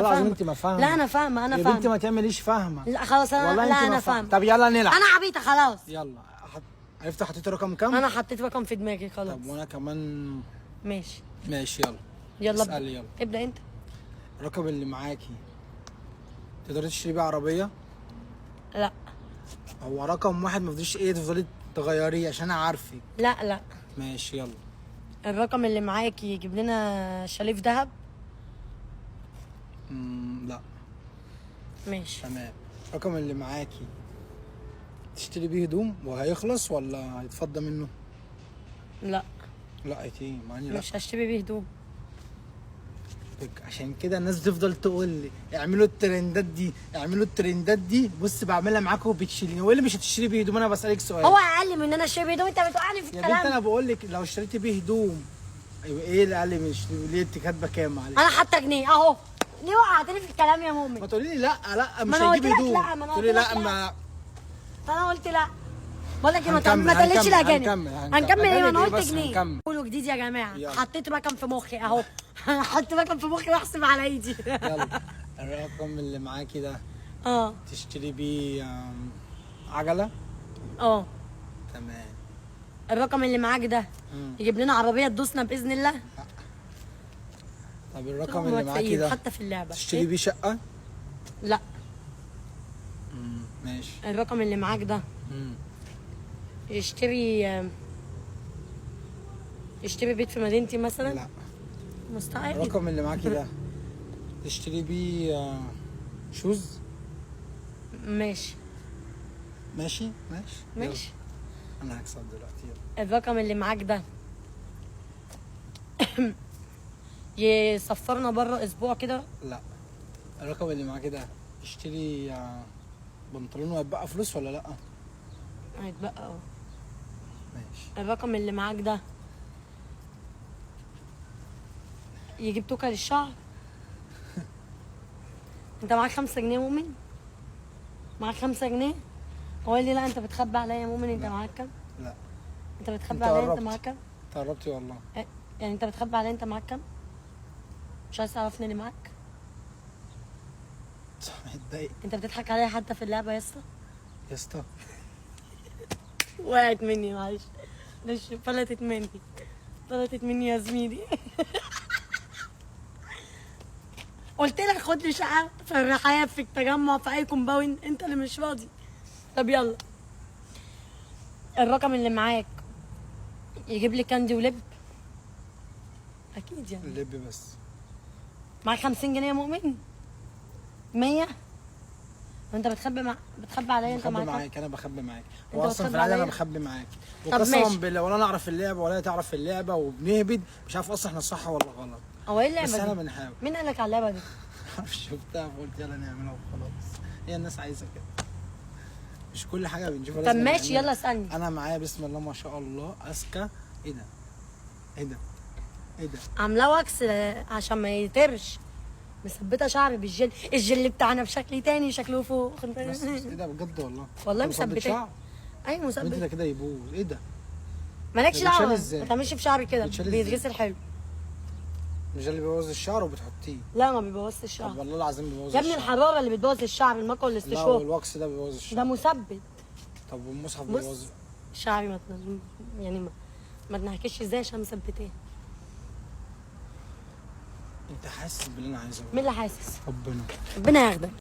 والله العظيم فاهمه. انت ما فاهمه. لا انا فاهمه، انا يا فاهمه. بنتي ما تعمليش فاهمه. لا خلاص انا، والله لا انت ما انا فاهمه. فاهمه. طب يلا نلعب. انا عبيطه خلاص. يلا عرفت حطيت رقم كام؟ انا حطيت رقم في دماغي خلاص. طب وانا كمان. ماشي. ماشي يلا. يلا اسألي يلا. ابدا انت. الرقم اللي معاكي تقدري تشتري بيه عربيه؟ لا هو رقم واحد ما تفضليش تفضلي تغيريه عشان انا عارفك. لا لا. ماشي يلا. الرقم اللي معاكي يجيب لنا شاليه في دهب؟ لا. ماشي تمام. الرقم اللي معاكي تشتري بيه هدوم وهيخلص ولا هيتفضى منه؟ لا. لا ايه معني لا. مش هشتري بيه هدوم. عشان كده الناس بتفضل تقول لي اعملوا الترندات دي اعملوا الترندات دي. بص بعملها معاكم وبتشيليني. هو اللي مش هتشتري بيه هدوم؟ انا بسالك سؤال. هو اقل من ان انا اشتري بيه هدوم؟ انت بتوقعني في يا بنت انا الكلام. بقول لك لو اشتريتي بيه هدوم ايوه ايه اللي اقل من ليه انت كاتبه كام؟ معلش انا حاطه جنيه اهو. ليه وقعتني في الكلام يا مؤمن؟ ما تقولي لي لا لا مش أنا هيجيب قلت لك هدوم. لا، ما أنا تقولي قلت لك لا لا. ما فانا قلت لا. بقول لك ايه، هنكمل، ما تقلدش هنكمل، الاجانب. هنكمل هنكمل ايه؟ أجانب انا قلت بس جنيه. هنكمل. قولوا جديد يا جماعه. يلا. حطيت رقم في مخي اهو. حط رقم في مخي واحسب على ايدي. يلا. الرقم اللي معاكي ده اه تشتري بيه عجله؟ اه. تمام. الرقم اللي معاك ده يجيب لنا عربيه تدوسنا باذن الله؟ طب الرقم اللي معاكي ده حتى في اللعبه تشتري بيه شقه؟ لا. ماشي. الرقم اللي معاك ده يشتري بيت في مدينتي مثلا؟ لا. مستحيل. الرقم اللي معاكي ده تشتري بيه شوز؟ ماشي ماشي ماشي ماشي. يلا. انا هكسب دلوقتي يلا. الرقم اللي معاك ده يسفرنا بره اسبوع كده؟ لا. الرقم اللي معاكي ده تشتري بنطلون وهيتبقى فلوس ولا لا؟ هيتبقى اه. ماشي. الرقم اللي معاك ده يجيب توكة للشعر؟ انت معاك 5 جنيه يا مؤمن؟ معاك 5 جنيه؟ هو قال لي لا انت بتخبي عليا يا مؤمن. انت معاك كام؟ لا. انت بتخبي انت عليا؟ انت قربت. معاك كام؟ انت قربتي والله. يعني انت بتخبي عليا؟ انت معاك كام؟ مش عايز تعرفني اللي معاك؟ متضايق انت بتضحك عليا حتى في اللعبه يا اسطى؟ يا اسطى. وقعت مني معلش. فلتت مني يا زميلي. قلت لك خد لي شقه في الرحاب في التجمع في اي كومباوند، انت اللي مش راضي. طب يلا. الرقم اللي معاك يجيب لي كاندي ولب؟ اكيد يعني. اللب بس. معاك 50 جنيه يا مؤمن؟ 100؟ وانت بتخبي عليا؟ انت بخبي معاك؟ معاك. انا بخبي معاك. انت واصلا بتخبي في العاده انا عليا؟ بخبي معاك. طب وقسما ماشي. بالله ولا انا اعرف اللعبه ولا هي تعرف اللعبه وبنهبد مش عارف اصلا احنا صح ولا غلط. هو ايه بس احنا اللعبه دي؟ بنحاول. مين قال لك على اللعبه دي؟ معرفش شفتها فقلت يلا نعملها وخلاص. هي الناس عايزه كده. مش كل حاجه بنشوفها طب لازم ماشي نعملها. يلا اسالني. انا معايا بسم الله ما شاء الله اذكى. ايه ده؟ ايه ده؟ ايه ده؟ عاملاه واكس عشان ما يترش. مثبته شعري بالجل. الجل بتاعنا بشكل تاني شكله فوق. بس ايه ده بجد والله؟ والله طب مثبت مثبتاه. شعر؟ ايوه انت مثبت. ده كده يبوظ. ايه ده؟ مالكش ده بيتشال دعوه. ازاي؟ ما تعملش في شعري كده. بيتشال ازاي؟ بيتغسل حلو. مش ده اللي بيبوظ الشعر وبتحطيه؟ لا ما بيبوظش طب الشعر والله العظيم بيبوظ يا ابني. الشعر. الحراره اللي بتبوظ الشعر المكوى لا والاستشوار. والواكس ده بيبوظ الشعر. ده مثبت. طب والمصحف بص بيبوظ؟ شعري يعني ما تنحكيش ازاي عشان مثبتاه. انت حاسس باللي انا عايزه؟ مين اللي حاسس؟ ربنا. ربنا ياخدك.